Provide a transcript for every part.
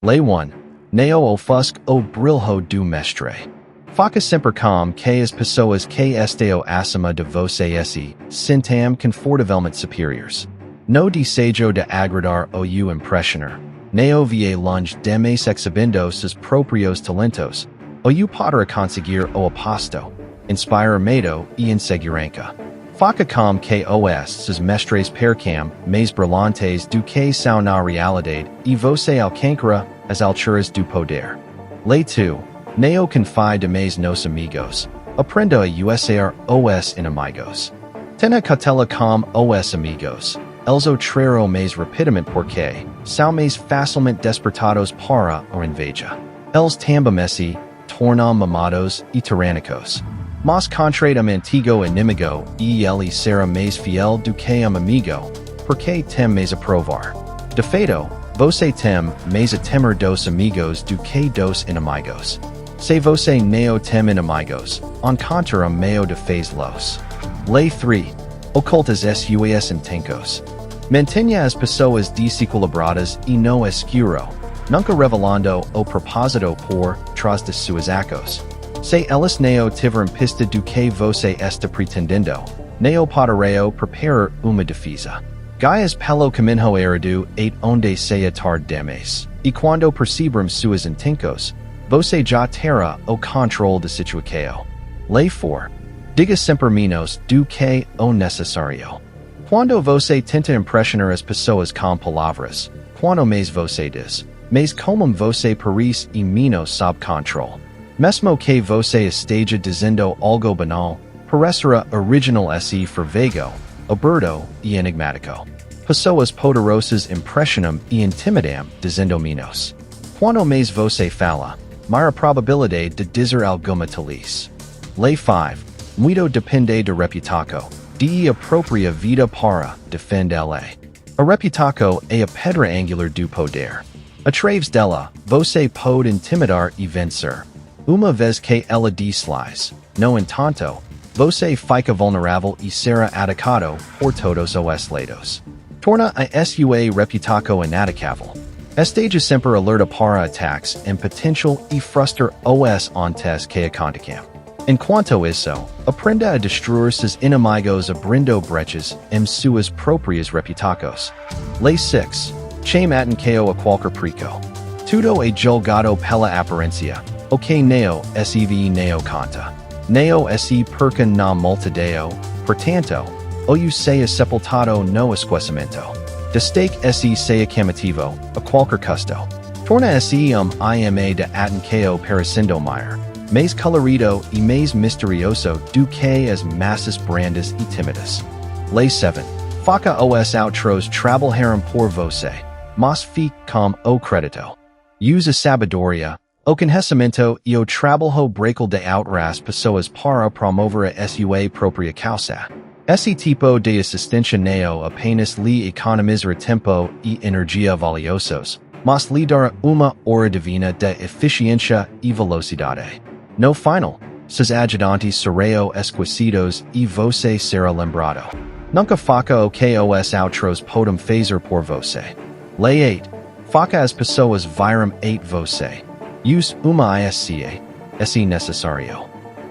Lei 1. Neo ofusc o brilho do mestre. Faca sempre com que as pessoas que estão acima de você se sintam confortavelmente superiores. No desejo de agradar ou impressionar. Neo va longe demais exhibindo seus próprios talentos. Ou poderá conseguir o oposto. Inspirar medo e insegurança. Faca com que os seus mestres percam mais brilhantes do que são na realidade e você alcançará as alturas do poder. Lei 2. Neo confie demais nos amigos. Aprenda a usar os inimigos. Tenha cautela com os amigos. Eles o trairão mais rapidamente porque são mais facilmente despertados para a inveja. Eles também tornam mamados e tirânicos. Mas contra antigo inimigo e ele será mais fiel do que amigo, porque tem mais a provar. De fato, você tem mais a temer dos amigos do que dos inimigos. Se você não tem inimigos, encontrará meio de fazê-los. Lei 3. Ocultas suas intenções. Mantenha as pessoas desequilibradas e no escuro, nunca revelando o propósito por trás de suas acos. Se eles não tiveram pista do que você está pretendendo, não poderão preparar uma defesa. Gaias pelo caminho errado et onde se tarde demais. E quando percebermos suas intenções, você já terá o controle da situação. Lei 4. Diga sempre menos do que o necessário. Quando você tenta impressionar as pessoas com palavras, quando mais você diz, mas como você parece e menos sob controle. Mesmo que você esteja dizendo algo banal, parecerá original se fervego, aberto e enigmático. Pessoas poderosas impressionam e intimidam dizendo menos. Quando mais você fala, maior probabilidade de dizer alguma tolice. Lei 5. Muito depende da reputação, de a própria vida para defendê-la. A reputação é a pedra angular do poder. Através dela, você pode intimidar e vencer. Uma vez que ela deslize, no entanto, você fica vulnerável e será atacado por todos os lados. Torna a sua reputação inatacável. Esteja sempre alerta para ataques em potencial e frustra os antes que acontecam. Enquanto isso, aprenda a destruir seus inimigos abrindo brechas em suas próprias reputações. Lei 6. Chame atenção a qualquer preco. Tudo é julgado pela aparência. O que neo sev neo conta. Neo se perca na multidão, portanto, ou seja sepultado no esquecimento. Destaque se seja chamativo, a qualquer custo. Torna se ima de atenção para sindomar, mais colorido e mais misterioso do que as massas brandas e tímidas. Lei 7. Faca os outros trabalharam por você, mas fique com o crédito. Use a sabedoria, o conhecimento e o trabalho braçal de outras pessoas para promover a sua própria causa. Esse tipo de assistência não apenas lhe economizará tempo e energia valiosos, mas lhe dará uma hora divina de eficiência e velocidade. No final, seus ajudantes serão esquecidos e você será lembrado. Nunca faça o que os outros podem fazer por você. Lei 8. Faca as pessoas viram et você. Use uma isca. Se necessário.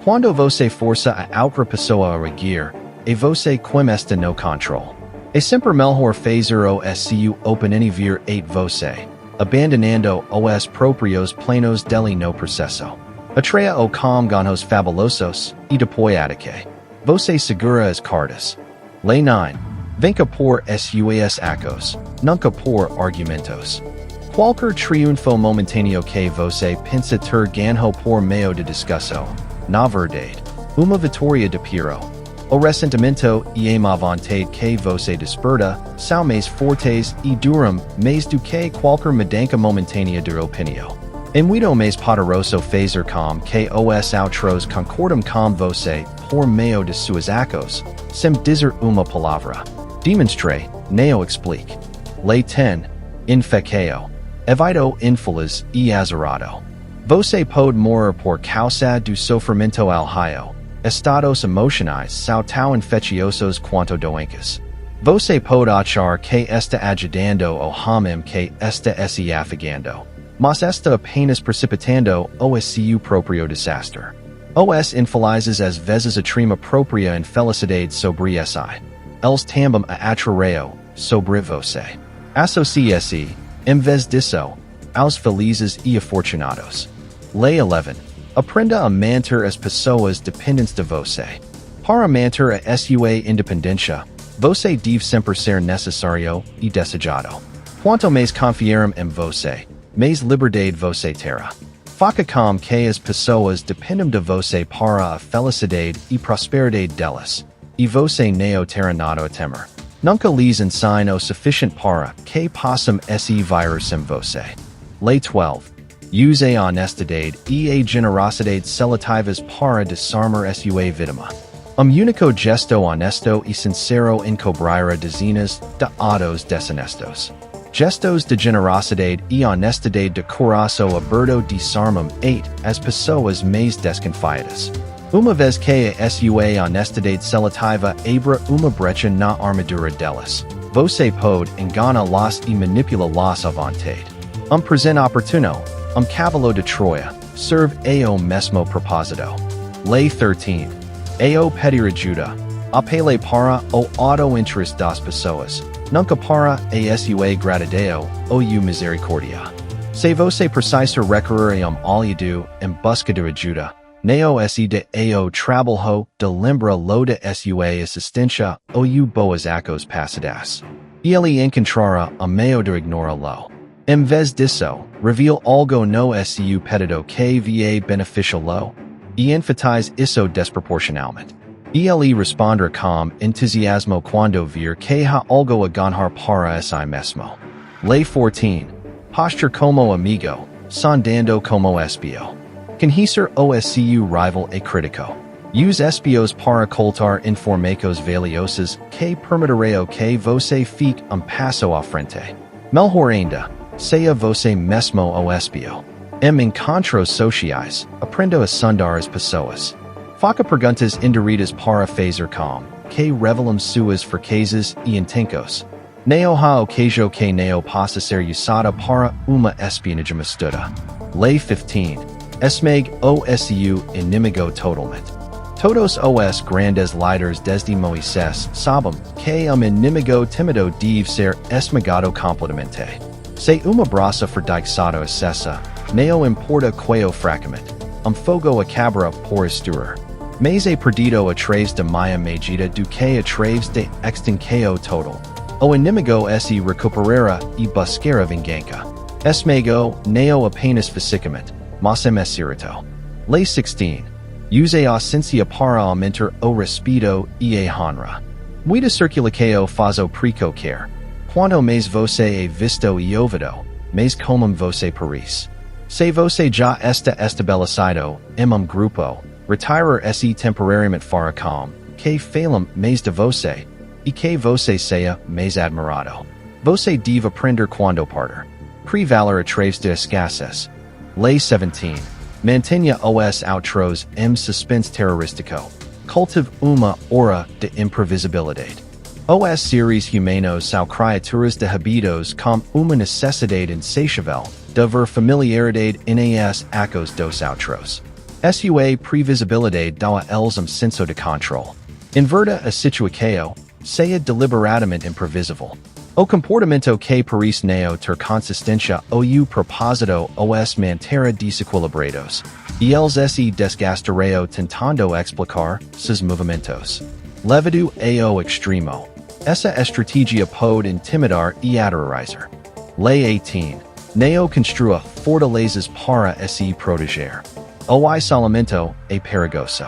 Quando você força a outra pessoa a reagir, e você quem está no controle. É sempre melhor fazer o seu oponente et você, abandonando os próprios planos dele no processo. Atraia o com ganhos fabulosos, e depois ataque. Você segura as cartas. Lei 9. Venca por suas acos, nunca por argumentos. Qualquer triunfo momentâneo que você pensa ter ganho por meio de discussão, na verdade, uma vitória de piro. O ressentimento e a má vontade que você desperta são mais fortes e duram mais do que qualquer mudança momentânea de opinião. É muito mais poderoso fazer com que os outros concordem com você por meio de suas acos, sem dizer uma palavra. Demonstre, não explique. Lei 10. Infecao. Evito infeliz e azarado. Você pode morrer por causa do sofrimento alheio. Estados emocionais são tão infecciosos quanto doentes. Você pode achar que está ajudando o homem que está se afogando. Mas esta apenas precipitando oscu proprio disaster. Os infelizes as vezes a trima propria in felicidade sobre si. Els também a atrareo sobre você. Associe, em vez disso, aos felizes e afortunados. Lei 11. Aprenda a manter as pessoas dependentes de você. Para manter a sua independência, você deve sempre ser necessário e desejado. Quanto mais confiarem em você, mais liberdade você terá. Faça com que as pessoas dependam de você para a felicidade e prosperidade delas, e você não terá nada a temer. Nunca lhes ensine o suficiente para que possam se virar sem você. Lei 12. Use a honestidade e a generosidade seletivas para desarmar sua vítima. Único gesto honesto e sincero encobrirá dezenas de atos desonestos. Gestos de generosidade e honestidade de coração aberto desarmam as pessoas mais desconfiadas. Uma vez que a sua honestidade seletiva abra uma brecha na armadura delas, você pode enganá-las e manipulá-las à vontade. Presente oportuno, cavalo de Troia, serve ao mesmo propósito. Lei 13. Ao pedir ajuda, apele para o auto-interesse das pessoas, nunca para a sua gratidão ou misericórdia. Se você precisa recorrer aliado em busca de ajuda, neo de ao trabalho de lembra lo de sua assistência ou boas acos passadas. Ele encontrará meio de ignorá-lo. Em vez disso, reveal algo no seu pedido que va beneficiá-lo, e enfatize isso desproporcionalmente. Ele responderá com entusiasmo quando vir que há algo a ganhar para si mesmo. Lei 14. Posture como amigo, sondando como espio. Conhecer oscu rival e critico. Use espios para coltar informações valiosas que permitirão que você fique passo à frente. Melhor ainda, seja você mesmo o espio. Em encontros sociais, aprenda a sondar as pessoas. Faça perguntas indiridas para fazer com que revelam suas fraquezas e intentos. Neo ha ocasio que neo possa ser usada para uma espionagem astuta. Lei 15. Esmeg oscu inimigo totalmente. Todos os grandes líderes desde Moisés sabem que inimigo tímido deve ser esmagado completamente. Se uma braça fracassa acessa, neo importa queo fracamente, fogo acabará por estuar. Mas é perdido a través de minha medida do que a través de extinção total. O inimigo se recuperará e buscará vingança. Esmego neo apenas fisicamente, mas em espírito. Lei 16. Use a ciência para aumentar o respeito e a honra. Muita circulação faz o preco quer. Quando mais você é visto e ouvido, mais como você parece. Se você já está estabelecido em grupo, retirar-se temporariamente fora com que falam mais de você e que você seja mais admirado. Você deve aprender quando partir. Prevaler a través de escassez. Lei 17. Mantenha os outros em suspense terrorístico. Cultive uma aura de imprevisibilidade. Os seres humanos são criaturas de habitos com uma necessidade insatiável de ver familiaridade nas acos dos outros. Sua previsibilidade dá a eles senso de controle. Inverta a situação, seja deliberadamente imprevisível. O comportamento que parece não ter consistência ou propósito os manterá desequilibrados, e eles se desgastarão tentando explicar seus movimentos. Levado ao extremo. Essa estratégia pode intimidar e aterrorizar. Lei 18. Neo construa fortalezas para se proteger. O isolamento é perigoso.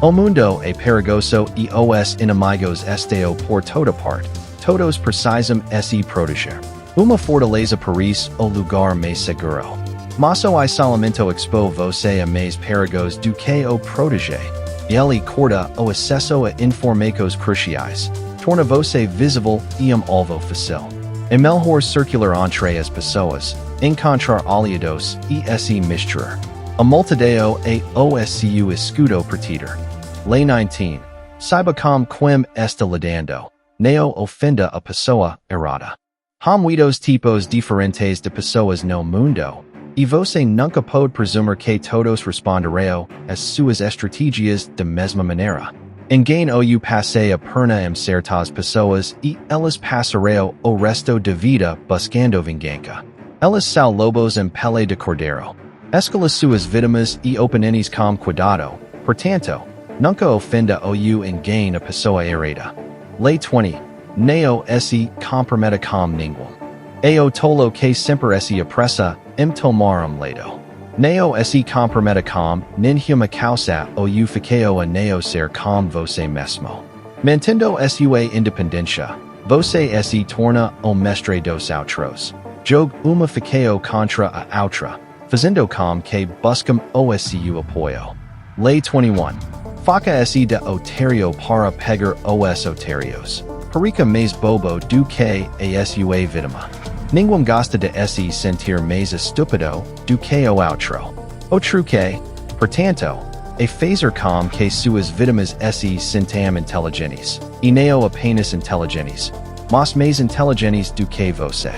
O mundo é perigoso e os inimigos estão por toda parte. Todos precisam se proteger. Uma fortaleza parece o lugar mais seguro. Mas o isolamento expõe você a mais perigos do que o proteger. Ele corta o acesso a informações cruciais, torna você visível e alvo fácil. É melhor circular entre as pessoas, encontrar aliados e se misturar. A multidão é o escudo protetor. Lei 19. Saiba com quem está lidando. Neo ofenda a pessoa errada. Há muitos tipos diferentes de pessoas no mundo, e você nunca pode presumir que todos responderão as suas estratégias da mesma maneira. Ninguém ou passe a perna certas pessoas e elas passarão o resto da vida buscando vingança. Elas são lobos pele de cordeiro. Escolha suas vítimas e opiniões com cuidado. Portanto, nunca ofenda ou engane a pessoa errada. Lei 20. Neo se comprometa com ninguém. O tolo que sempre se apressa tomar lado. Neo se comprometa com nenhuma causa ou fiqueo a neo ser com você mesmo. Mantendo sua independência, você se torna o mestre dos outros. Jogue uma fiqueo contra a outra, fazendo com que buscam o seu apoio. Lei 21. Faca se de otário para pegar os otários. Perica mais bobo do que a sua vítima. Ninguém gosta de se sentir mais estúpido do que o outro. O truque, portanto, é fazer com que suas vítimas se sintam inteligentes, e não apenas inteligentes, mas mais inteligentes do que você.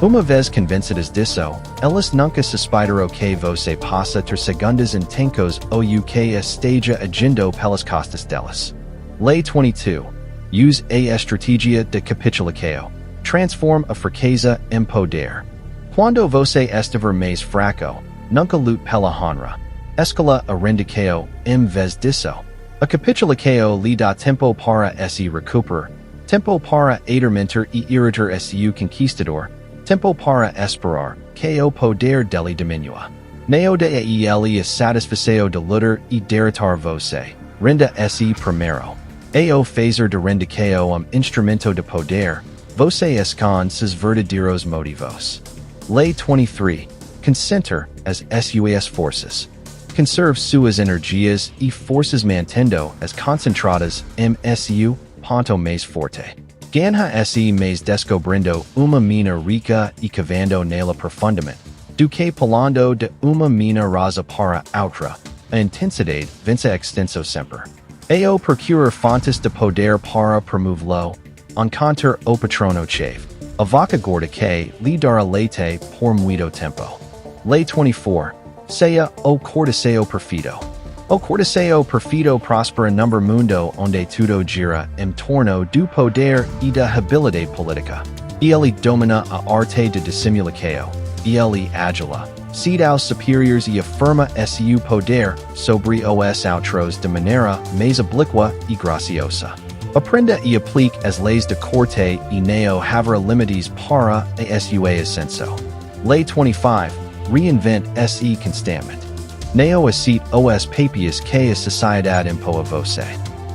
Uma vez convencidas disso, elas nunca suspeitarão que você passa ter segundas intentos ou que esteja agindo pelas costas delas. Lei 22. Use a estratégia de capitulação. Transform a fraqueza em poder. Quando você estiver mais fraco, nunca lute pela honra. Escolha a rendição em vez disso. A capitulação lhe dá tempo para se recuperar, tempo para adormecer e irritar seu conquistador, tempo para esperar que o poder dele diminua. Neo de ele a satisfação de lutar e derrotar você. Renda se primeiro. O fazer de rendição instrumento de poder, você esconde seus verdadeiros motivos. Lei 23. Concenter as suas forças. Conserve suas energias e forças mantendo as concentradas em seu ponto mais forte. Ganha se mais descobrindo uma mina rica e cavando nela profundamente, do que pulando de uma mina rasa para outra. A intensidade vence extenso sempre. O procurar fontes de poder para promovê-lo. Encontrar o patrono chave. A vaca gorda que lhe dará leite por muito tempo. Lei 24. Seja o corteseo perfido. O corteseo perfido prospera number mundo onde tudo gira em torno do poder e da habilidade política. Ele domina a arte de dissimulação. Ele agila. Cede aos superiores e afirma seu poder sobre os outros de maneira mais oblíqua e graciosa. Aprenda e aplique as leis de corte e não haverá limites para a sua ascenso. Lei 25. Reinvent se constantemente. Não aceite os papias que a sociedade impõe a você.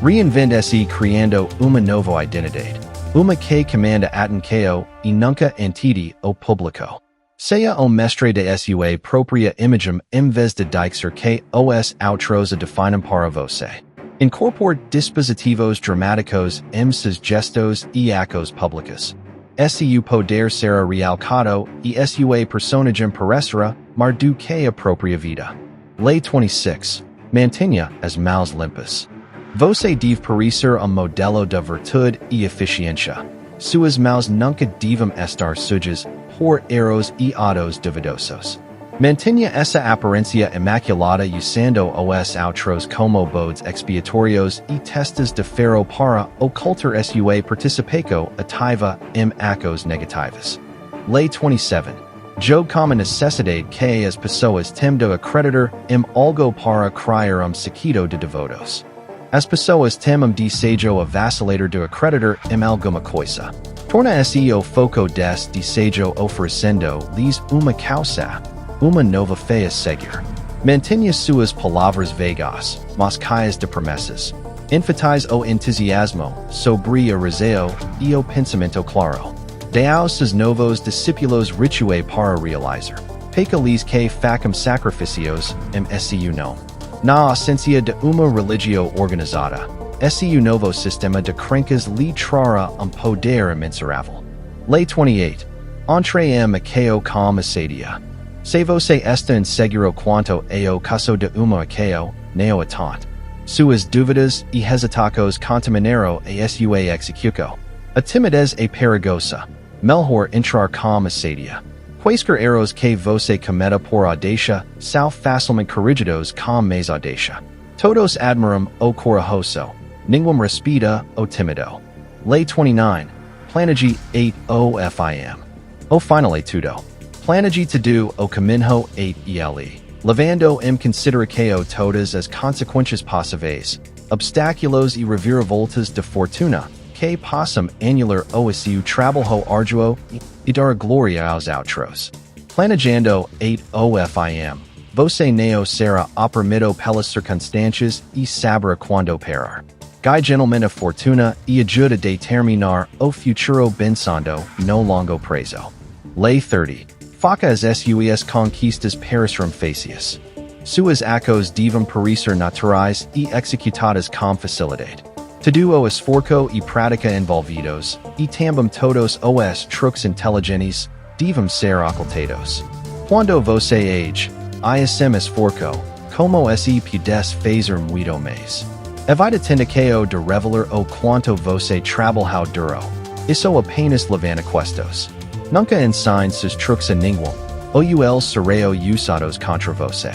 Reinvent se criando uma nova identidade. Uma que comanda atenção e nunca entende o público. Seja o mestre de sua própria imagem em vez de deixar que os outros a definem para você. Incorpore dispositivos dramáticos em seus gestos e atos públicos. Seu poder será realcado e sua personagem parecerá mais do que a própria vida. Lei 26. Mantenha as mãos limpas. Você deve parecer modelo de virtude e eficiência. Suas mãos nunca devem estar sujas por erros e atos duvidosos. Mantenha essa aparência imaculada usando os outros como bodes expiatórios e testes de ferro para ocultar sua participação ativa em atos negativos. Lei 27. Jogue como necessidade que as pessoas têm de acreditar em algo para criar sequito de devotos. As pessoas têm de desejo vacilator de acreditar em alguma coisa. Torna esse o foco des desejo oferecendo-lhes uma causa. Uma nova fé a seguir. Mantenha suas palavras vagas, mas cheias de promessas. Enfatize o entusiasmo sobre a razão e o pensamento claro. Dê aos seus novos discípulos rituais para realizar. Peca-lhes que facam sacrificios em seu nome. Na ausência de uma religião organizada, esse novo sistema de crenças lhe trará poder imensurável. Lei 28. Entre em aqueo com assedia. Se você está inseguro quanto ao caso de uma aqueo, não atente. Suas dúvidas e hesitações contaminarão a sua execução. A timidez é perigosa. Melhor entrar com assedia. Quaescar eros que você cometa por audacia, sal facilmente corrigidos com mais audacia. Todos admiram o corajoso, ninguém respeta o tímido. Lei 29, planagi 8 o fim. O finale tudo. Planagi to do o caminho 8 ele. Levando consideração todas as consequências possíveis, obstáculos e reviravoltas de fortuna, que possam anular o seu trabalho arduo e dar glória aos outros. Planejando 8 o fim. Você não será oprimido pelas circunstâncias e saberá quando parar. Guy gentleman a fortuna e ajuda a determinar o futuro pensando no longo prazo. Lei 30. Faca as suas conquistas parecem fáceis. Suas acos devem parecer naturais e executadas com facilidade. Todo o esforço e prática envolvidos, e também todos os truques inteligentes, devem ser ocultados. Quando você age, assim esforço, como se pudesse fazer muito mais. Evita tendicao de revelar o quanto você trabalhou duro. Isso apenas levanta questos. Nunca ensine seus truques a ninguém. Ou serão usados contra você.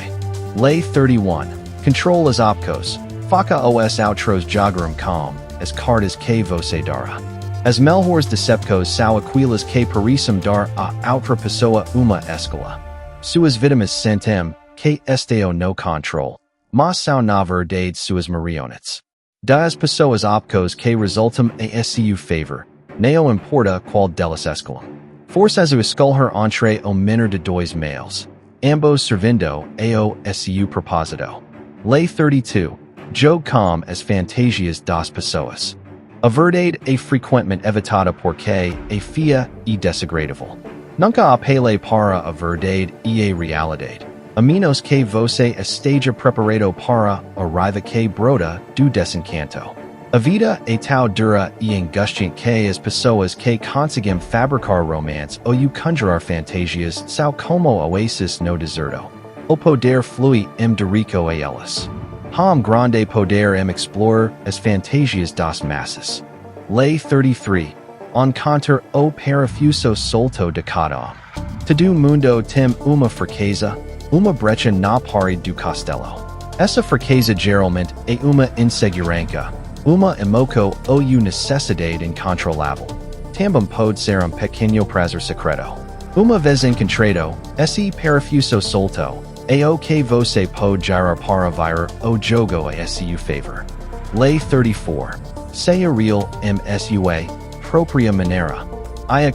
Lei 31. Control as opcos. Faca os outros jogaram com as cartas que você dará. As melhores decepcos são aquelas que parecem dar a outra pessoa uma escola. Suas vítimas sentem que estão no control, mas são na verdade suas marionetes. Das pessoas opcos que resultam a seu favor, não importa qual delas escolhem. Forças a escolher entre o menor de dois males, ambos servindo ao seu propósito. Lei 32. Jogue com as fantasias das pessoas. A verdade é frequentemente evitada porque é feia e desagradável. Nunca apele para a verdade e a realidade, a menos que você esteja preparado para a raiva que brota do desencanto. A vida é tão dura e angustiante que as pessoas que conseguem fabricar romance ou conjurar fantasias são como oasis no deserto. O poder flui dirico a elas. Grande poder explorar as fantasias das massas. Lei 33. Encontrar o parafuso solto de cada Todo mundo tem uma fraqueza, uma brecha na parede do castelo. Essa fraqueza geralmente é uma insegurança, uma emoção ou necessidade incontrolável. Também pode ser pequeno prazer secreto. Uma vez encontrado, esse parafuso solto, é o que você pode girar para virar o jogo a seu favor. Lei 34. Seja real sua própria maneira.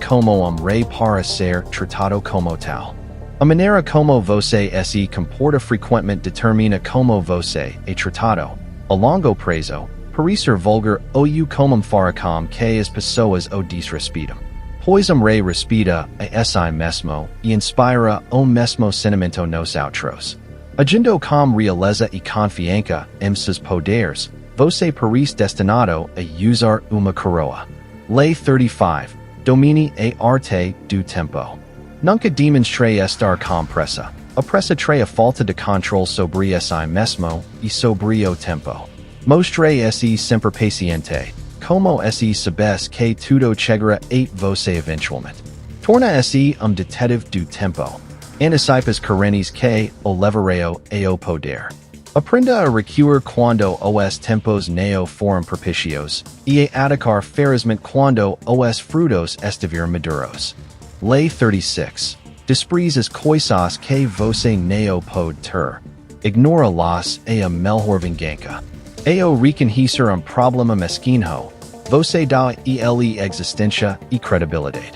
Como rei para ser tratado como tal. A maneira como você se comporta frequentemente determina como você é tratado, a longo prazo, parecer vulgar ou como fará com que as pessoas o desrespeitam. Pois rei respeita a si mesmo e inspira o mesmo sentimento nos outros. Agindo com realeza e confiança em seus poderes, você parece destinado a usar uma coroa. Lei 35. Domine a arte do tempo. Nunca demonstre estar com pressa. A pressa trae a falta de controle sobre si mesmo e sobre o tempo. Mostre se sempre paciente, como se sabes que tudo chegará a você eventualmente. Torna se detetive do tempo. Antecipas carenes que o levarão ao poder. Aprenda a recuar quando os tempos não foram propicios, e a atacar ferozmente quando os frutos estiverem maduros. Lei 36. Despreze as coisas que você não pode ter. Ignora-las a melhor vingança. Ao reconhecer problema mesquinho, você dá a ele existência e credibilidade.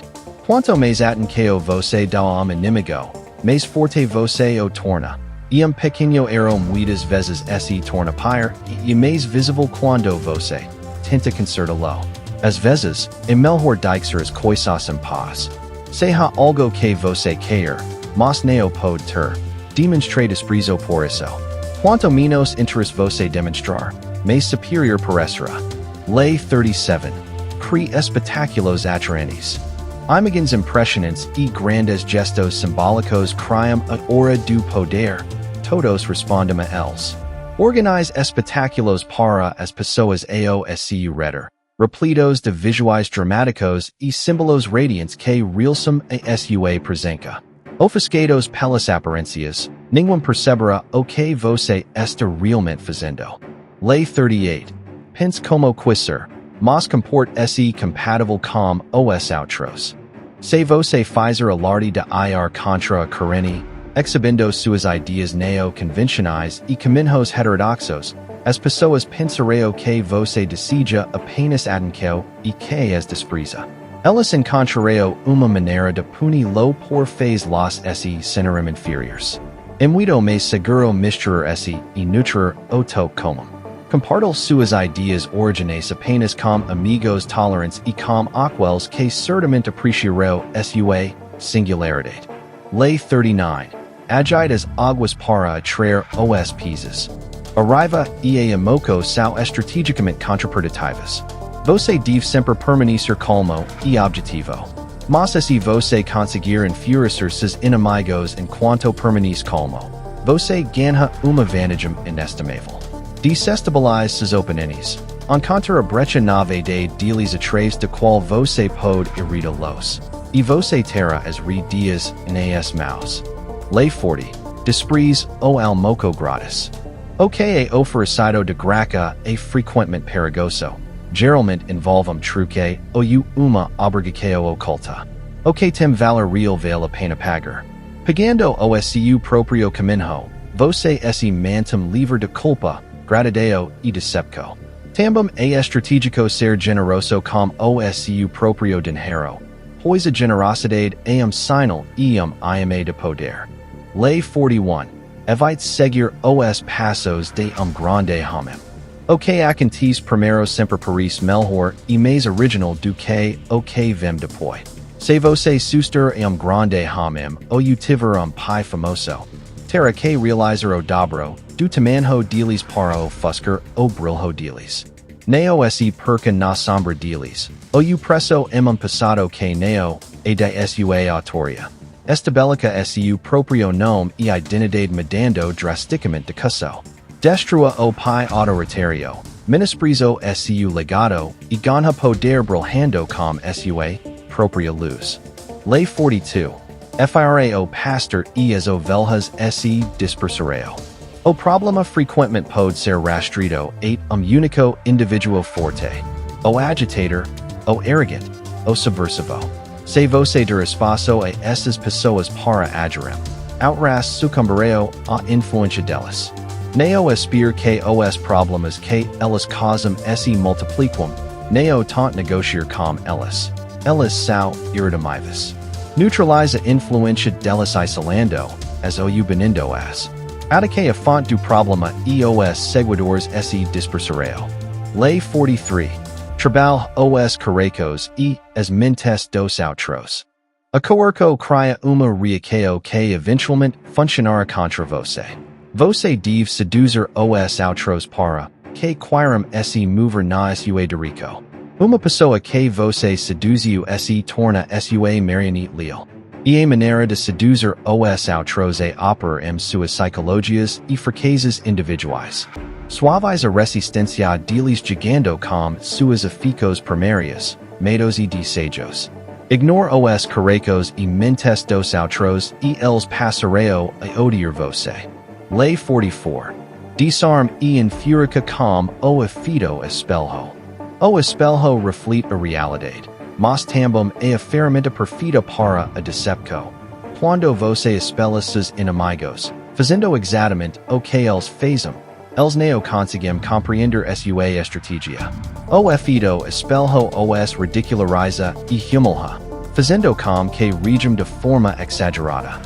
Quanto mais atenção você dá ao inimigo, mais forte você o torna. E pequeno erro muitas vezes se torna pior e mais visível quando você tenta consertá-lo. Às vezes, é melhor deixar as coisas em paz. Se há algo que você quer, mas não pode ter, demonstre desprezo por isso. Quanto menos interesse você demonstrar, mais superior parecerá. Lei 37. Crie espetáculos atraentes. Imagens impressionantes e grandes gestos simbólicos criam a hora do poder. Todos respondem a eles. Organize espetáculos para as pessoas ao seu redor, repletos de visuais dramáticos e símbolos radiantes que realçam a sua presença. Ofuscados pelas apparencias, ninguém perceberá o que você está realmente fazendo. Lei 38. Pense como quiser, mas comport se compatible com os outros. Se você fizer alarde de ir contra a corrente, exhibindo suas ideias neo-convencionais e caminhos heterodoxos, as pessoas pensarão que você deseja apenas atenção e que as despreza. Elas encontrarão uma maneira de punir-lo por fez los se sentiram inferiores. É muito mais seguro misturar se e nutrir o toque comum. Compartilhe suas ideias originais apenas com amigos tolerantes e com aqueles que certamente apreciarão sua singularidade. Lei 39. Agite as águas para atrair os peces. Arriva e a moco são estrategicamente contraprodutivas. Você deve sempre permanecer calmo e objetivo. Mas se você conseguir enfurecer seus inimigos enquanto permanece calmo, você ganha uma vantagem inestimável. Desestabilize seus oponentes. Encontre a brecha nova de deles através da qual você pode irritá-los. E você terá as dias nas mãos. Lei 40. Despreze o almoco grátis. O que é oferecido de graça é frequentemente perigoso. Geralmente envolve truque ou uma obrigação oculta. O que tem valor real vale a pena pagar. Pagando o seu próprio caminho, você se mantém livre de culpa, gratidão e decepção. Também é estratégico ser generoso com o seu próprio dinheiro, pois a generosidade é sinal e imã de poder. Lei 41. Evite seguir os passos de grande homem. O que acontece primeiro sempre parece melhor e mais original do que o que vem depois. Se você suster grande homem ou tiver pai famoso, terá que realizar o dobro do tamanho deles para ofuscar o brilho deles. Neo se perca na sombra deles, o presso passado que neo é da sua autoria. Estabeleca seu próprio nome e identidade mudando drasticamente de curso. Destrua o pai autoritário, menosprezo seu legado e ganha poder brilhando com sua própria luz. Lei 42. Fira o pastor e as ovelhas se dispersarão. O problema frequentemente pode ser rastreado et único indivíduo forte. O agitador, o arrogante, o subversivo. Se você der espaço a estas pessoas para agirem, outras sucumberão à influência delas. Neo aspir que os problemas que elas causam se multiplicam, neo tant negociar com elas. Elas são irredemáveis. Neutraliza a influência delas isolando, as o banindo as. Até que a fonte do problema e os seguidores se dispersarão. Lei 43. Trabalhe os carrecos e as mentes dos outros. A coerco cria uma reação que eventualmente funcionará contra você. Você deve seduzir os outros para que queiram se mover na sua direção. Uma pessoa que você seduziu se torna sua marionete leal. E a maneira de seduzir os outros é operar suas psicologias e fraquezas individuais. Suavize a resistência deles jogando com suas eficos primárias, medos e desejos. Ignore os carrecos e mentes dos outros e eles passarão a odiar você. Lei 44. Disarme e infurica com o efeito espelho. O espelho reflete a realidade, mas também é a ferramenta perfeita para a decepção. Quando você espelha seus inimigos, fazendo exatamente o que eles fazem, eles não conseguem compreender sua estratégia. O efeito espelho os ridiculariza e humilha, fazendo com que regem de forma exagerada.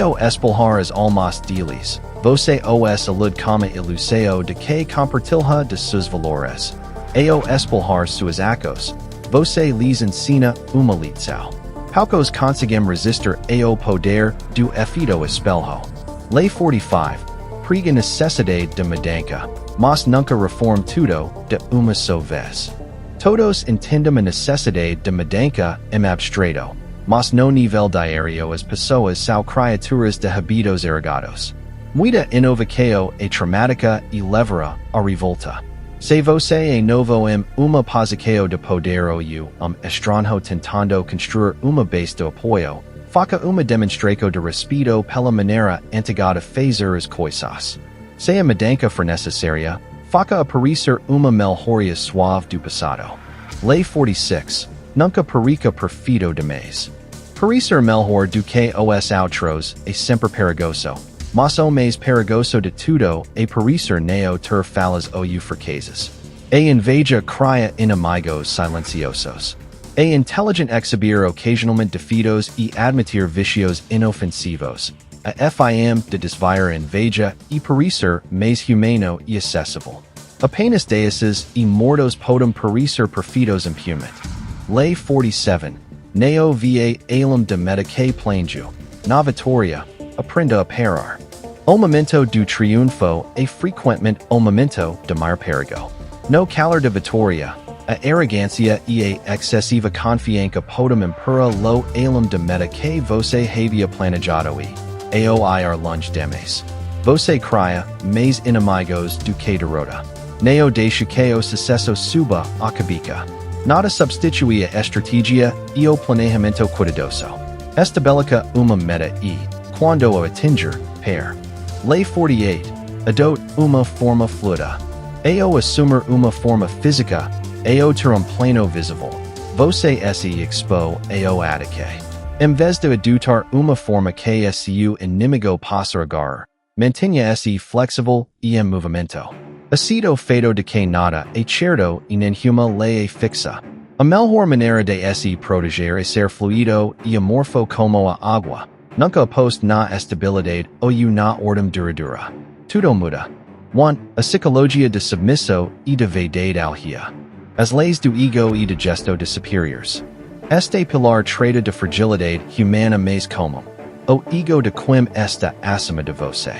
Ao espelhar as almas deles, você os alude como ilusão de que compartilha de seus valores. Ao espelhar suas acos, você lhes ensina uma lição. Poucos conseguem resistir ao poder do efeito espelho. Lei 45. Prega necessidade de mudança, mas nunca reforme tudo de uma só vez. Todos entendem a necessidade de mudança em abstrato, mas no nível diário as pessoas são criaturas de hábitos arraigados. Muita inovação é traumática e levará a revolta. Se você é novo em uma posição de poder ou estranho tentando construir uma base de apoio, Faca uma demonstraco de respeito pela maneira antigada fazer as coisas. Sea mudança for necessária, faca aparecer uma melhoria suave do passado. Lei 46. Nunca perica perfeito demais. Parecer melhor do que os outros é sempre perigoso. Mas o mais perigoso de tudo é parecer neo ter falas ou fracases. A inveja cria inimigos silenciosos. A intelligent exhibir occasionalmente defeitos e admitir vicios inofensivos. A fim de desviar inveja e parecer mais humano e acessível. Apenas desses e mortos podem parecer perfeitos impunemente. Lei 47. Neo va alum de medicae planjo. Na vitória, aprenda a parar. O momento do triunfo é frequentemente o momento de maior perigo. No calor de vitória, a arrogância e a excessiva confiança podem impor lo alum de medicae você havia planejado e aoir longe demais. Você cria mais inimigos do que derrota. Neo deixa que o sucesso suba a cabeça. Nada substitui a estratégia e o planejamento cuidadoso. Estabeleca uma meta e, quando o atingir, per. Lei 48. Adote uma forma fluida. Ao assumir uma forma física, ao ter plano visível, você se expõe ao ataque. Em vez de adotar uma forma que seu inimigo possa agarrar, mantenha-se flexível e em movimento. Assim o feito de que nada é certo e nenhuma lei é fixa. A melhor maneira de se proteger é ser fluido e amorfo como a água, nunca oposto na estabilidade ou na ordem duradoura. Tudo muda. 1. A psicologia de submisso e de vaidade alheia. As leis do ego e de gesto de superiores. Este pilar trata de fragilidade humana mais comum. O ego de quem está acima de você.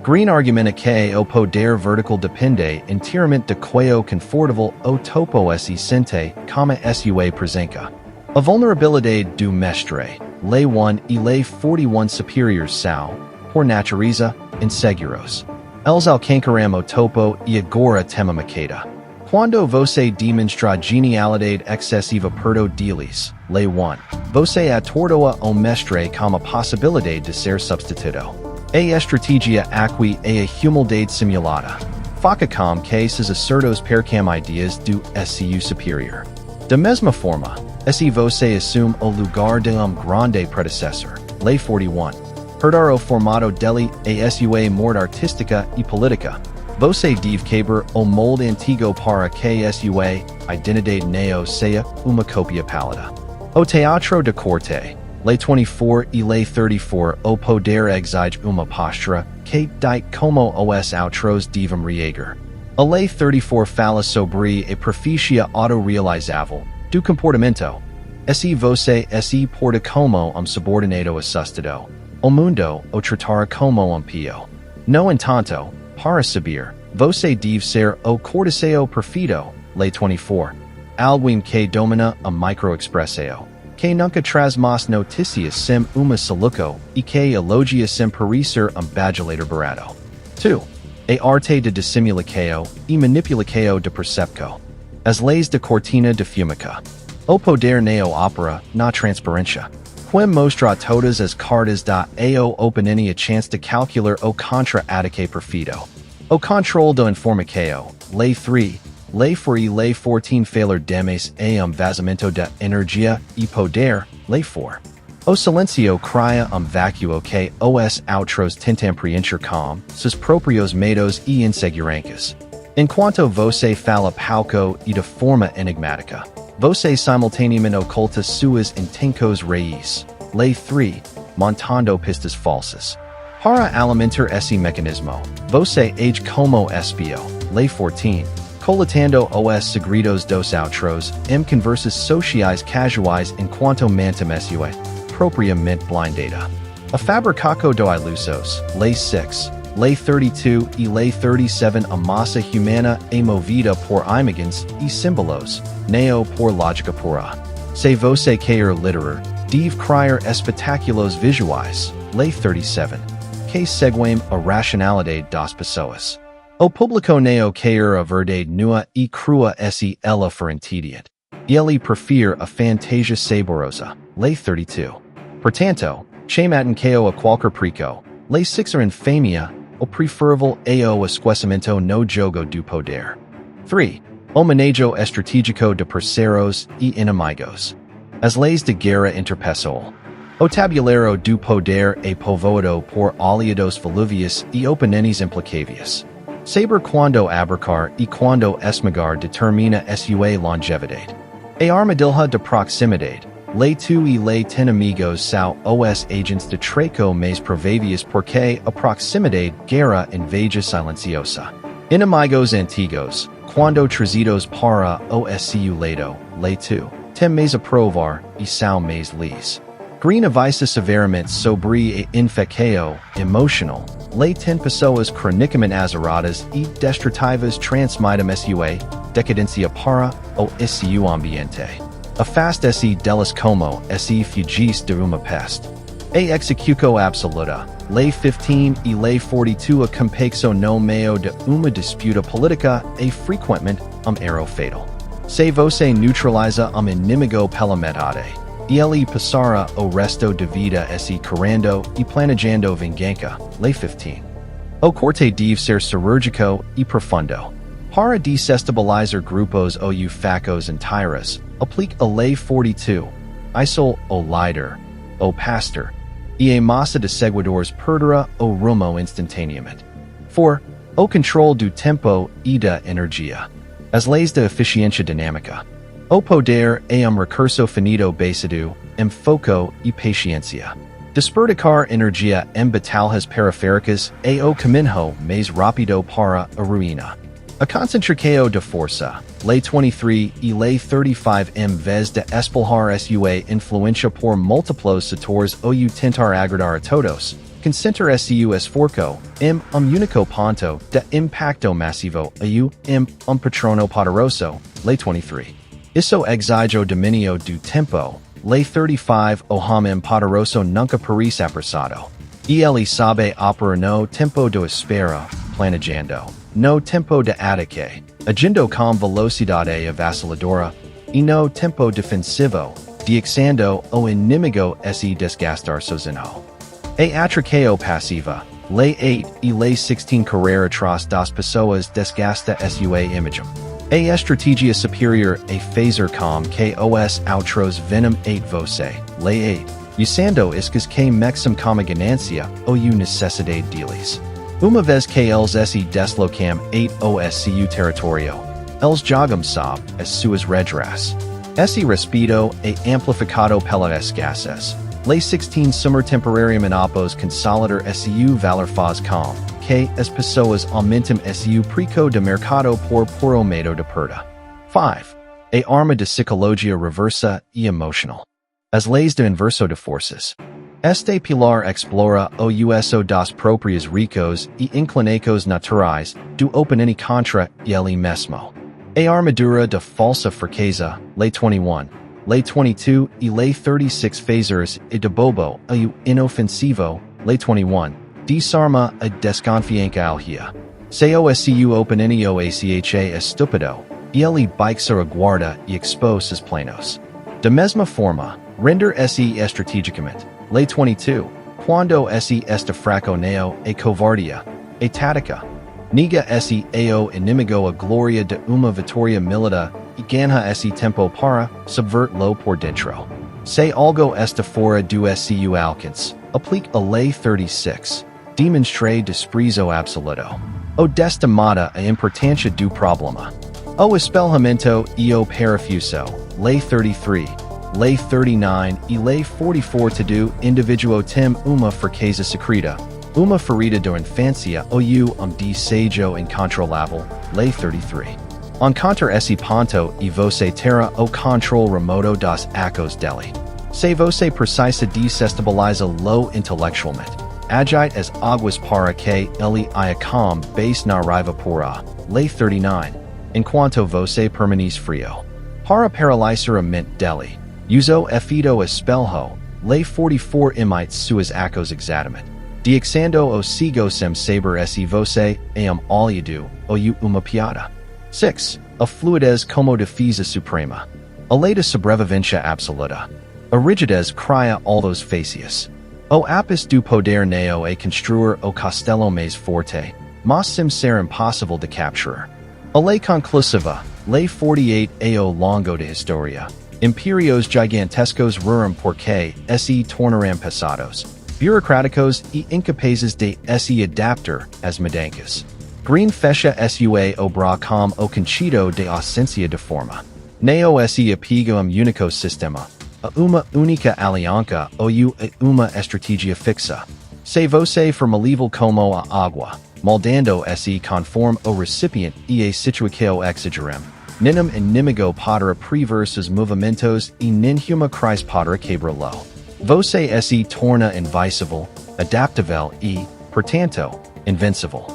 Greene argumenta que o poder vertical depende inteiramente de quão confortável o topo se sente como sua presença. A vulnerabilidade do mestre, Lei 1 e Lei 41 superiores são, por natureza, inseguros. Eles alcançarão o topo e agora tema queda. Quando você demonstra genialidade excessiva perto deles, Lei 1, você atordoa o mestre como a possibilidade de ser substituído. A estratégia aqui é a humildade simulada. Faca com que seus acertos percam ideias do seu superior. Da mesma forma, se você assume o lugar de grande predecessor, Lei 41, herdar o formato dele a sua morte artística e política, você deve quebrar o molde antigo para que sua identidade neo seja uma cópia pálida. O teatro de corte, Lei 24 e Lei 34 o poder exige uma postura que dite como os outros devem reagir. A Lei 34 fala sobre a proficia autorrealizável do comportamento. Se você se porta como subordinado assustado, o mundo o tratar como pio. No entanto, para subir, você deve ser o cortesão perfeito, Lei 24. Alguém que domina a microexpressão. Que nunca traz más noticias sem uma soluco e que elogia sem parecer bajulator barato. 2. A arte de dissimulação e manipulação de percepção. As leis de cortina de fumica. O poder neo opera na transparência. Quem mostra todas as cartas da ao openini a chance de calcular o contra-ataque perfeito. O controle do informação, Lei 3, Lei 4 e Lei 14 falar demais a vazamento de energia e poder, Lei 4. O silencio cria vácuo que os outros tentam preencher com seus próprios medos e inseguranças. Enquanto você fala pouco e de forma enigmática, você simultaneamente oculta suas intenções raízes, Lei 3, montando pistas falsas. Para alimentar esse mecanismo, você age como espio, Lei 14, coletando os segredos dos outros conversas sociais casuais enquanto mantém sua propriamente blindada. A fabricaco do ilusos, Lei 6, Lei 32 e Lei 37 a massa humana é movida por imagens e símbolos, neo por lógica pura. Se você quer literar, deve criar espetáculos visuais, Lei 37, que seguem a racionalidade das pessoas. O público neo quer a verdade nua e crua se ela for entediante. Ele prefere a fantasia saborosa, Lei 32. Portanto, chamatin ko a qualquer preco, lei sixer infamia, o preferível ao esquecimento no jogo do poder. 3. O manejo estratégico de parceiros e inimigos. As leis de guerra interpessoal. O tabuleiro do poder é povoado por aliados voluvius e oponentes implacáveis. Saber quando abracar e quando esmagar determina sua longevidade. A armadilha de proximidade. Lei tu e lei ten amigos são os agents de traco mais prováveis porque a proximidade guerra inveja silenciosa. Inimigos antigos, quando trazidos para o seu lado, lei tu, tem mais a provar e são mais lis. Greene avisa severamente sobre a infecção emocional, lei ten pessoas cronicamente azaradas e destrutivas transmitem sua decadência para o seu ambiente. Afasta-se delas como se fugisse de uma peste. A execução absoluta, Lei 15 e Lei 42 a compexo no meio de uma disputa política é frequentemente erro fatal. Se você neutraliza inimigo pela metade, ele passará o resto de vida se querendo e planejando vingança, Lei 15. O corte deve ser cirúrgico e profundo. Para desestabilizar grupos ou facos inteiros, aplique a Lei 42, isol o líder, o pastor, e a massa de seguidores perderá o rumo instantaneamente. 4. O controle do tempo e da energia. As leis da eficiência dinâmica. O poder é recurso finito basado foco e paciência. Desperdicar energia batalhas periféricas é o caminho mais rápido para a ruína. A concentração de força, Lei 23 e Lei 35 em vez de espalhar sua influência por múltiplos setores ou tentar agradar a todos, concentrar seu esforço único ponto de impacto massivo a patrono poderoso, Lei 23. Isso exige o dominio do tempo, Lei 35 o homem poderoso nunca parece apressado. Ele sabe operar no tempo de espera, planejando. No tempo de ataque, agindo com velocidade avassaladora, e no tempo defensivo, deixando o inimigo se desgastar sozinho. A atraqueo passiva, Lei 8 e Lei 16 correr atrás das pessoas desgasta sua imagem. A estratégia superior a fazer com que os outros venom 8 você, Lei 8, usando iscas que mexam como ganancia ou necessidade deles. Uma vez que eles se deslocam 8 seu território, eles jogam sob as suas regras. Esse respeito é amplificado pela escassez. Lei 16 summer temporariamente após consolidar seu valor faz com que as pessoas aumentem seu preço de mercado por medo de perda. 5. A arma de psicologia reversa e emocional. As leis do inverso de forças. Este pilar explora o uso das proprias ricos e inclinações naturais do oponente contra ele mesmo. A armadura de falsa fraqueza, Lei 21, Lei 22 e Lei 36 fazers e de bobo o inofensivo, Lei 21, desarma a desconfiança alheia. Se o seu oponente o acha estúpido, ele baixa a guarda e expõe seus planos. Da mesma forma, render se estrategicamente, Lei 22, quando se está fraco neo a covardia, a tática, nega se ao inimigo a glória de uma vitória militar e ganha esse tempo para subverter-lo por dentro. Se algo está fora do seu alcance, aplique a Lei 36, demonstre desprezo absoluto. O destimada a importância do problema. O espelhamento e o parafuso, Lei 33, Lei 39 e Lei 44 todo indivíduo tem uma fraqueza secreta, uma ferida de infância ou desejo incontrolável, Lei 33. Encontre esse ponto e você terá o controle remoto das acos dele. Se você precisa desestabilizá-lo intelectualmente, agite as águas para que ele ia com base na raiva pura, Lei 39, enquanto você permanece frio. Para paralisar a mente dele, uso efeito espelho, Lei 44 imite suas acos exatamente, deixando o cego sem saber se você é aliado ou uma piada. 6. A fluidez como defesa suprema. A lei de sobrevivência absoluta. Origides cria alvos facius. O apis do poder neo a construir o castello mais forte, mas sim ser impossible de capturar. A lei conclusiva, lei 48 ao longo de historia, imperios gigantescos ruram porque se tornaram pesados, burocráticos e incapazes de se adaptar as mudanças. Greene fecha sua obra com o conceito de ausência de forma. Neo se apega único sistema, a uma única aliança ou a uma estratégia fixa. Se você formalível como a água, moldando se conforme o recipiente e a situação exagerem, ninum inimigo poderá prever seus movimentos e nenhuma crise poderá quebrá-lo. Você se torna invisível, adaptável e, portanto, invencível.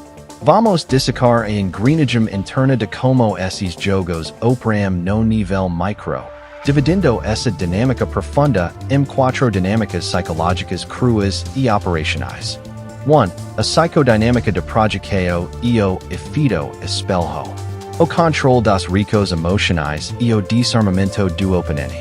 Vamos dissecar a engrenagem interna de como esses jogos operam no nível micro, dividindo essa dinâmica profunda em quatro dinâmicas psicológicas cruas e operacionais. 1. A psicodinâmica de projeção e o efeito espelho. O controle das ricos emocionais e o desarmamento do oponente.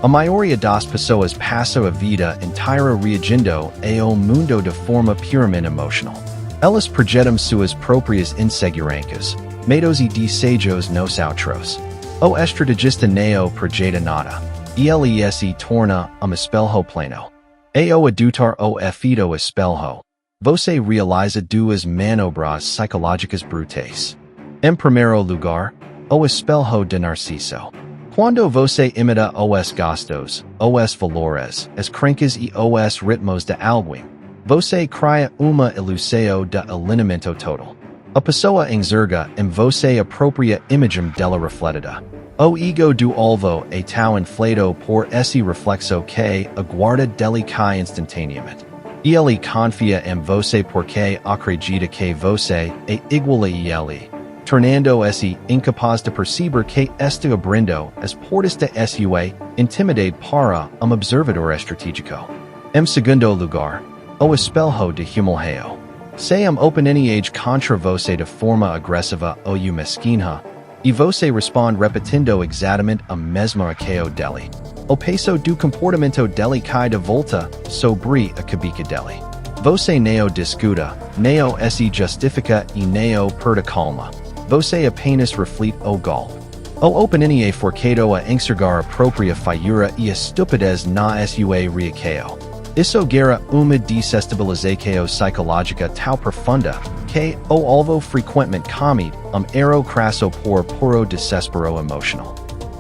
A maioria das pessoas passa a vida inteira reagindo ao mundo de forma puramente emocional. Elas projetam suas próprias inseguranças, medos e desejos nos outros. O estrategista não projeta nada, e ele se torna espelho plano. Ao adotar o efeito espelho, você realiza duas manobras psicológicas brutais. Em primeiro lugar, o espelho de Narciso. Quando você imita os gastos, os valores, as crenças e os ritmos de alguém, você cria uma ilusão de alinhamento total. A pessoa enxerga em você a própria imagem dela refletida. O ego do alvo é tão inflado por esse reflexo que aguarda dele cai instantaneamente. E ele confia em você porque acredita que você é igual a ele, tornando-se incapaz de perceber que está abrindo as portas de sua intimidade para observador estratégico. Em segundo lugar, o espelho de humilhão. Se oponente contra você de forma agressiva ou mesquinha, e você responde repetindo exatamente a mesma ação dele, o peso do comportamento dele cai de volta sobre a cabeça dele. Você não discuta, não se justifica e não perde calma. Você apenas reflete o golpe. O oponente é forçado a enxergar a própria feiura e a estupidez na sua reação. Isso gera uma desestabilização psicológica tão profunda que o alvo frequentemente comete erro crasso por puro desespero emocional.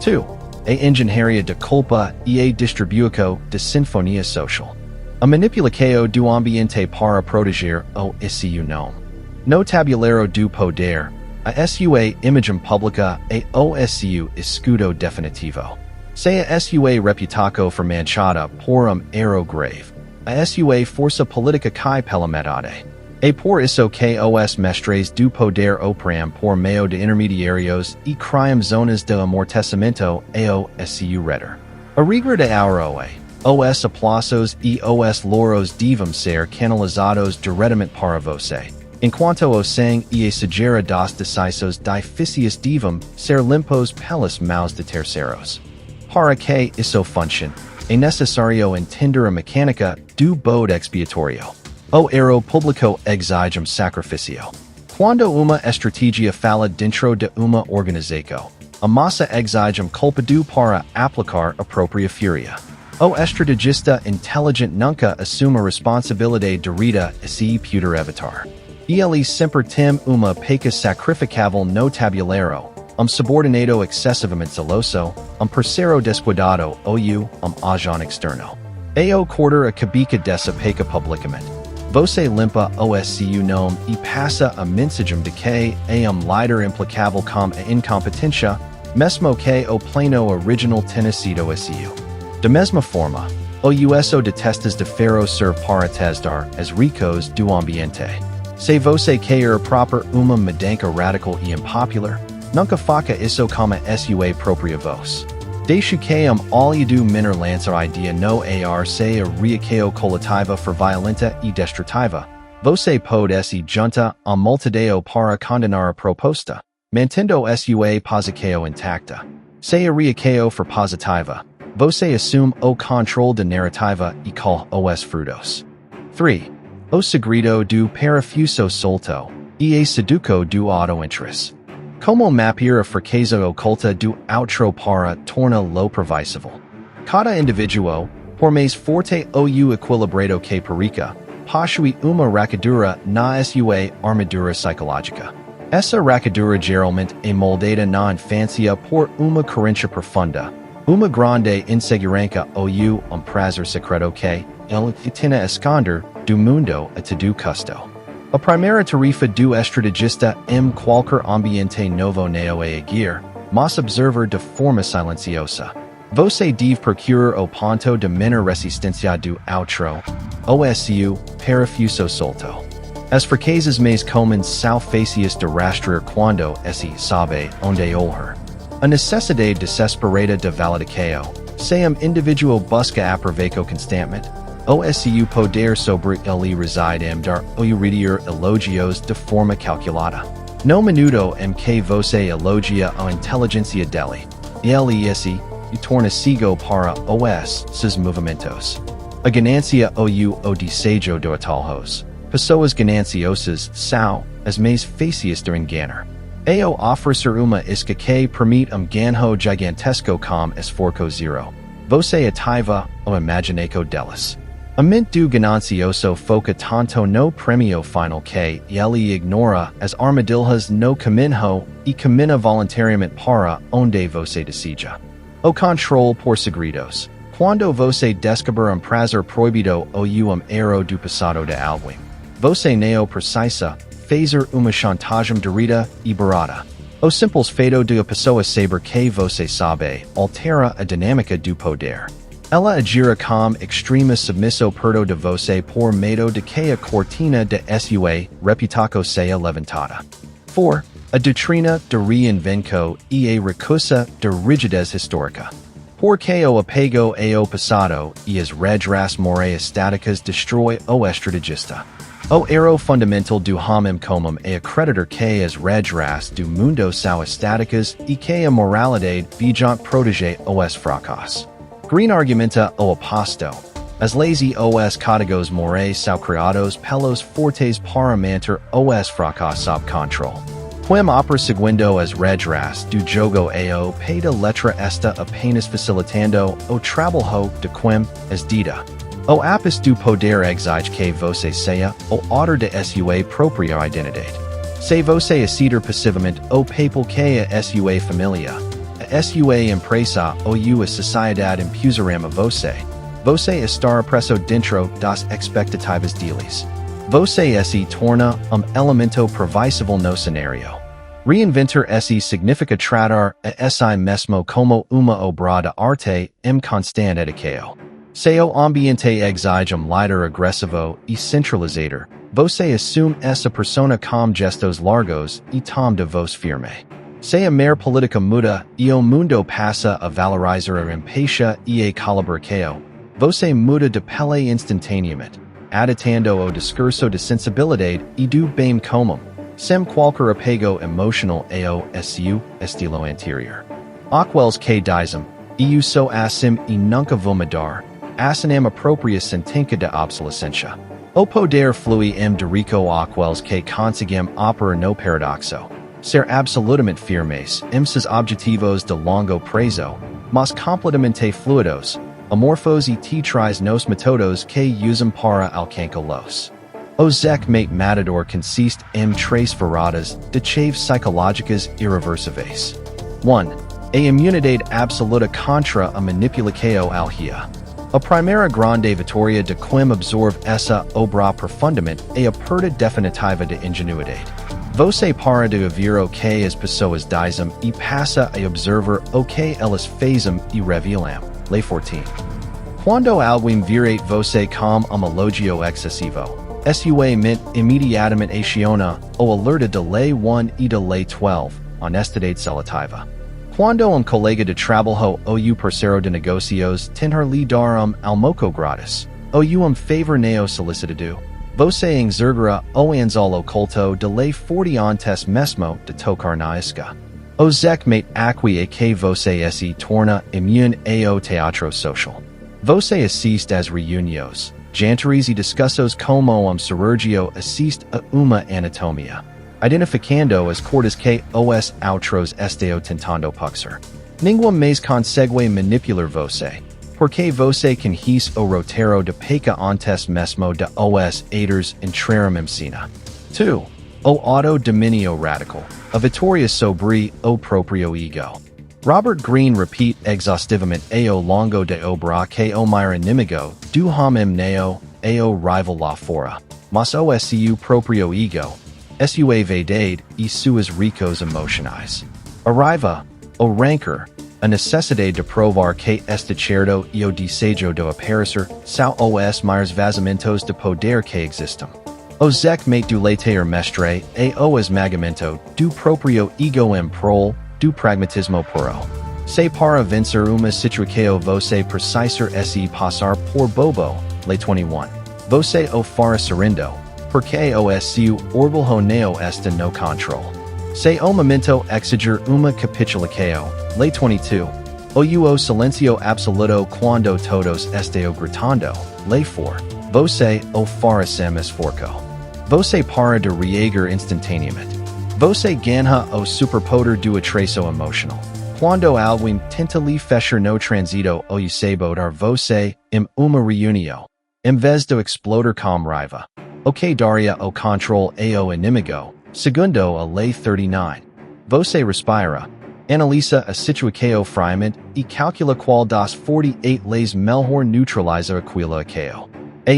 2. A engenharia de culpa e a distribuição de sinfonia social. A manipulação do ambiente para proteger o seu nome. No tabuleiro do poder, a sua imagem pública é o seu escudo definitivo. Se a sua reputação for manchada por erro grave, a sua força política cai pela metade. É por isso que os mestres do poder operam por meio de intermediários e criam zonas de amortecimento ao seu redor. A regra de Auroe, os aplausos e os louros devem ser canalizados diretamente para você, enquanto o sangue e a sujeira das decisões difíceis devem ser limpos pelas mãos de terceiros. Para que isso funcione, é necessário entender a mecânica do bode expiatório. O erro público exige sacrifício. Quando uma estratégia fala dentro de uma organização, a massa exige culpado para aplicar a própria fúria. O estrategista inteligente nunca assume a responsabilidade direta se puder evitar. Ele sempre tem uma peca sacrificável no tabuleiro, subordinado excessivamente zeloso, parceiro descuidado ou agente externo. Ao cortar a cabeça dessa peca publicamente, você limpa o seu nome e passa a mensagem de que é líder implacável com a incompetência, mesmo que o plano original tenha sido seu. Da mesma forma, o uso de testes de ferro serve para testar as ricos do ambiente. Se você quer propor uma mudança radical e impopular, nunca faça isso como a sua própria voz. Deixe que aliado menor lance a ideia no ar se a reação coletiva for violenta e destrutiva. Você pode se junta a multidão para condenar a proposta, mantendo sua posição intacta. Se a reação for positiva, Você assume o controle de narrativa e call os frutos. 3. O segredo do parafuso solto e seduco do auto-interesse. Como mapear a fraqueza oculta do outro para torna lo previsível. Cada individuo, por mais forte ou equilibrado que perica, possui uma rachadura na sua armadura psicológica. Essa rachadura geralmente é moldada na infância por uma carência profunda, uma grande insegurança ou prazer secreto que ele tinha a esconder do mundo a todo custo. A primeira tarefa do estrategista qualquer ambiente novo neo a agir, mas observar de forma silenciosa. Você deve procurar o ponto de menor resistência do outro, OSU, parafuso solto. As fraquezas mais comuns são fáceis de rastrear quando se sabe onde olhar. A necessidade desesperada de validação, se indivíduo busca aproveito constantemente, OSU poder sobre ele reside dar ou retirar elogios de forma calculada. No minuto que você elogia a inteligência dele, ele e torna cego para seus movimentos. A ganância ou o desejo do atalhos. Pessoas gananciosas são as mais fáceis de enganar. Ao oferecer uma isca que permite ganho gigantesco com esforço zero. Você ativa o imaginaco delas. A mente do ganancioso foca tanto no premio final que ele ignora as armadilhas no caminho e camina voluntariamente para onde você deseja. O controle por segredos. Quando você descobre prazer proibido ou erro do passado de alguém, você não precisa fazer uma chantagem direta e barata. O simples fato de a pessoa saber que você sabe altera a dinâmica do poder. Ela agira com extrema submissão perto de você por medo de que a cortina de sua reputação seja levantada. 4. A doutrina de reinvenção e a recusa de rigidez histórica. Porque o apego ao passado e as regras morais estáticas destrói o estrategista. O erro fundamental do homem comum é acreditar que as regras do mundo são estáticas e que a moralidade vigente protege os fracassos. Greene argumenta o oposto. As leis e os códigos morais são criados pelos fortes para manter os fracassos sob controle. Quem opera seguindo as regras do jogo ao pé da letra está apenas facilitando o trabalho de quem as dita. O ápice do poder exige que você seja o autor de sua própria identidade. Se você aceder passivamente o papel que a sua família, a sua empresa ou a sociedade impuseram a você, você estará preso dentro das expectativas deles. Você se torna elemento previsível no cenário. Reinventar se significa tratar a si mesmo como uma obra de arte constante educao. Se o ambiente exige líder agressivo e centralizador, você assume essa persona com gestos largos e tom de voz firme. Se a mer política muda e o mundo passa a valorizar a empatia e a colaboração, você muda de pele instantaneamente, adaptando o discurso de sensibilidade e do bem comum, sem qualquer apego emocional ao seu estilo anterior. Aqueles que dizem, eu sou assim e nunca vou mudar, assinam a própria sentença de obsolescência. O poder flui dirico àqueles que conseguem operar no paradoxo. Ser absolutamente firmes seus objetivos de longo prazo, mas completamente fluidos, amorfos e teatrais nos métodos que usam para alcançá-los. O checkmate matador consiste em três viradas de chave psicológicas irreversíveis. 1. A imunidade absoluta contra a manipulação alheia. A primeira grande vitória de quem absorve essa obra profundamente é a perda definitiva de ingenuidade. Você para de ouvir o que as pessoas dizem e passa a observar o que elas fazem e revelam. Lei 14. Quando alguém vira você com elogio excessivo, sua mente imediatamente aciona o alerta de Lei 1 e de Lei 12, honestidade seletiva. Quando colega de trabalho ou parceiro de negocios tentar-lhe dar almoço grátis, ou favor neo solicitado, você exercerá o anzol oculto de Lei 40 antes mesmo de tocar na isca. Ozek mate acqui a que você se torna immune ao teatro social. Você assiste às reuniões, jantares e discussos como cirurgio assiste a uma anatomia, identificando as cordas que os outros estão tentando puxar. Ninguém mais consegue manipular você, porque você conhece o roteiro de peca antes mesmo de os haters entrarem em cena. 2. O auto-dominio radical, a vitória sobre o próprio ego. Robert Greene repeat exaustivamente ao longo de obra que o maior inimigo do homem neo ao rival lá fora, mas o seu próprio ego, sua vaidade e suas ricos emocionais. Arriva, o rancor, a necessidade de provar que está certo e o desejo de aparecer são os maiores vazamentos de poder que existem. O mate do leiter mestre e o esmagamento do próprio ego em prol do pragmatismo puro. Se para vencer uma situação você precisa se passar por bobo, lei 21. Você o fará serindo, porque o seu orgulho neo está no control. Se o momento exigir uma capitulação, lei 22. O silencio absoluto quando todos estão gritando, lei 4. Você o fará sem esforço. Você para de reagir instantaneamente. Você ganha o superpoder do atraso emocional. Quando alguém tenta lhe fechar no transito ou sabotar você em uma reunião, em vez de explodir com raiva, o que daria o control ao inimigo, segundo a lei 39. Você respira, analisa a situação friamente e calcula qual das 48 leis melhor neutraliza aquilo que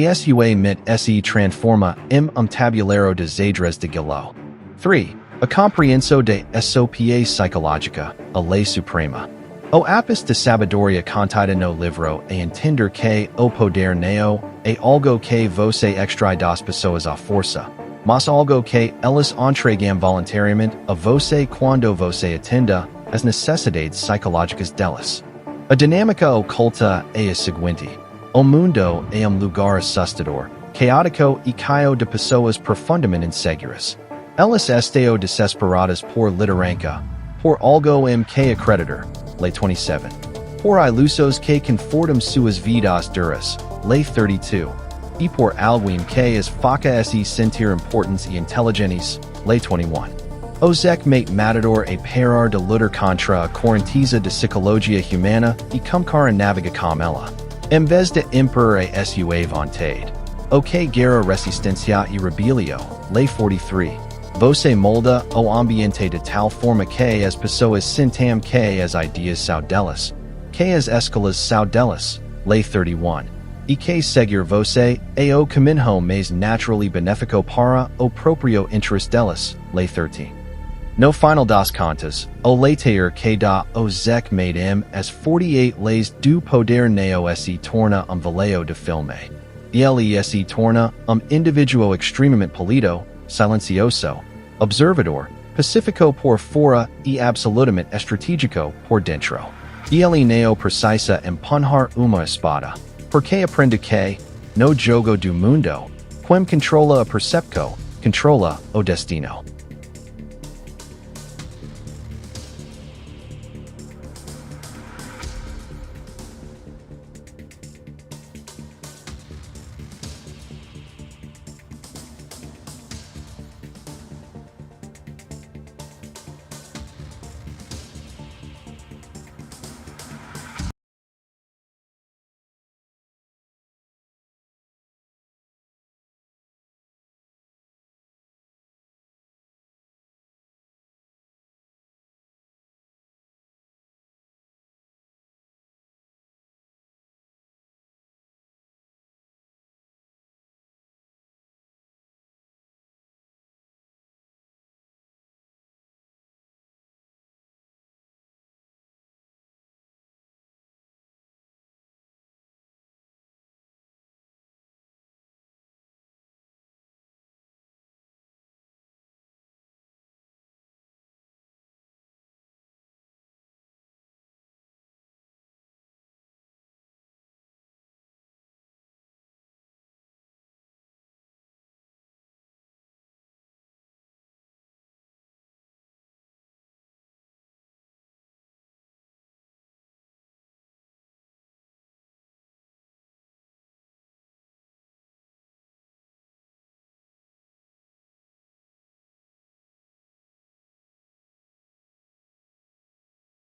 a sua mente se transforma em tabuleiro de xadrez de Galo. 3. A compreensão de sopa psicológica, a lei suprema. O ápice de sabedoria contida no livro é entender que o poder neo é algo que você extrai das pessoas à força, mas algo que elas entregam voluntariamente a você quando você atenda às necessidades psicológicas delas. A dinâmica oculta é a seguinte. O mundo é lugar assustador, caótico e cheio de pessoas profundamente inseguras. Elas estão desesperadas por liderança, por algo que acreditar, lei 27. Por ilusos que confortam suas vidas duras, lei 32. E por alguém que as faca se sentir importantes e inteligentes, lei 21. O mate matador a parar de lutar contra a correnteza de psicologia humana e começar a navegar com ela. Em vez de impor a sua vontade. O que guerra resistência e rebelio, lei 43. Você molda o ambiente de tal forma que as pessoas sintam que as ideias são delas, que as escolas são delas, lei 31. E que seguir você é o caminho mais natural e benéfico para o próprio interesse delas, lei 13. No final das contas, o leiter que dá o mate as 48 leis do poder neo se torna valeu de filme. Ele se torna indivíduo extremamente polido, silencioso, observador, pacífico por fora e absolutamente estratégico por dentro. Ele neo precisa empunhar uma espada, porque aprende que, no jogo do mundo, quem controla a percepção, controla o destino.